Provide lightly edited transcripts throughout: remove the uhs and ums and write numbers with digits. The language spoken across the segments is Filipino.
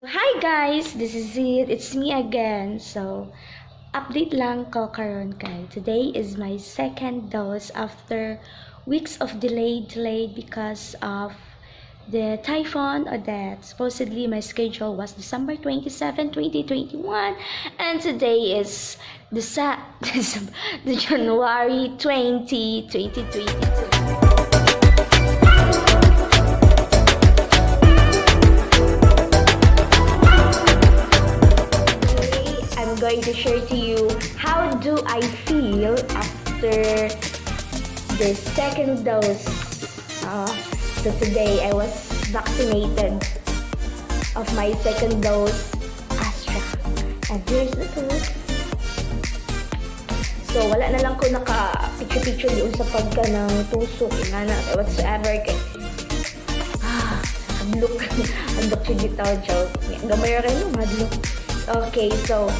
Hi guys, this is it. It's me again. So, update lang ko karon kay. Today is my second dose after weeks of delayed because of the typhoon Odette. Supposedly my schedule was December 27, 2021, and today is the January 20, 2022. I'm going to share to you how do I feel after the second dose. So today I was vaccinated of my second dose Astra. And here's the proof. So wala na lang ko naka-picture-picture doon sa pagka ng tusok, na whatsoever. Kay hadlok. Hadlok siya dito, joke. Gamay rin yung hadlok. Okay, so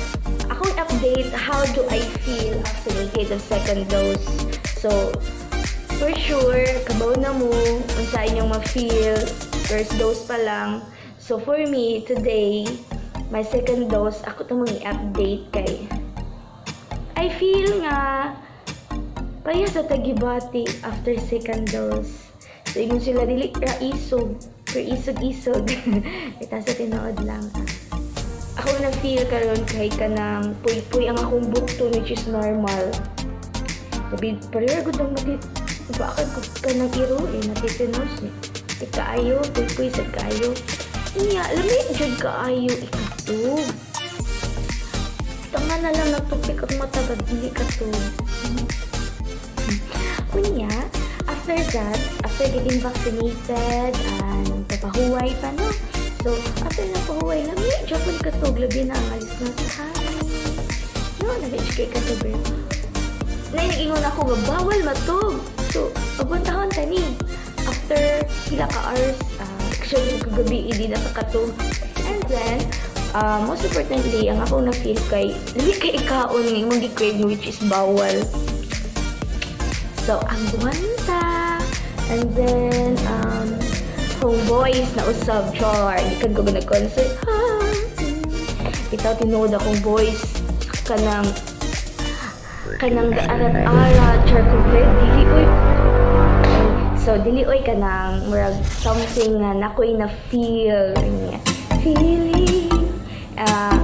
akong update, how do I feel after I the second dose? So, for sure, kabaw na mo, kung sa inyong ma-feel, first dose pa lang. So, for me, today, my second dose, ako itong i-update kay I feel nga paya sa tagibati after second dose. So, ingon sila dili ra isog, pero isog-isog. Ita sa tinood lang. Ako na feel karon kay kanang puy-puy ang akong bukto, which is normal. Sabi, pareha gud ang bakit ko kanang iro natitinos eh. Ikaayo, puy-puy sa kaayo. Iya, lami jud kaayo ikatog. Tama na lang nagtupik ang mata dili katog. Kunya, after that, after getting vaccinated and papahuway pa no. So, after na pahuway, lami, Japan katog, labi na ang alis na sa hangin. No, nag-HK katog rin. Naiingon ako, bawal matog. So, pagpuntahon tani. After pila ka hours, actually, kagabi, hindi na sa katog. And then, most importantly, ang ako na-feel kay, labi kay ikaon ng imong di-crave which is bawal. So, ang buwanta. And then, kung boys na usab, char, ikan ko ba nag-concert, itaw tinood akong boys, kanang arat-arat, char ko, dili oy. So, dili oy kanang, murag, something na nakoy na feel, feeling, I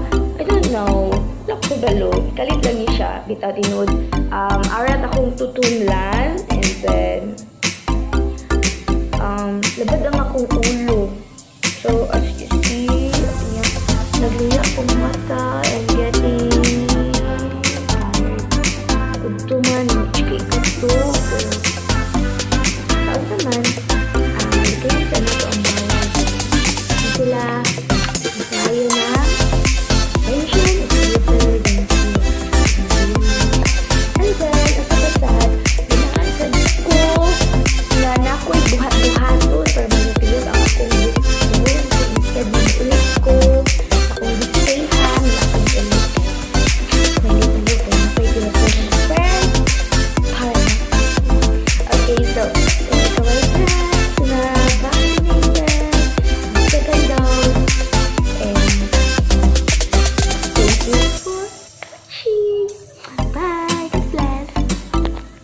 don't know, lakpagalo, kalit lang niya siya, bitaw tinood, arat akong tutunlan, and then, labad ang akong ulo. So, as you see, nagliya akong mata.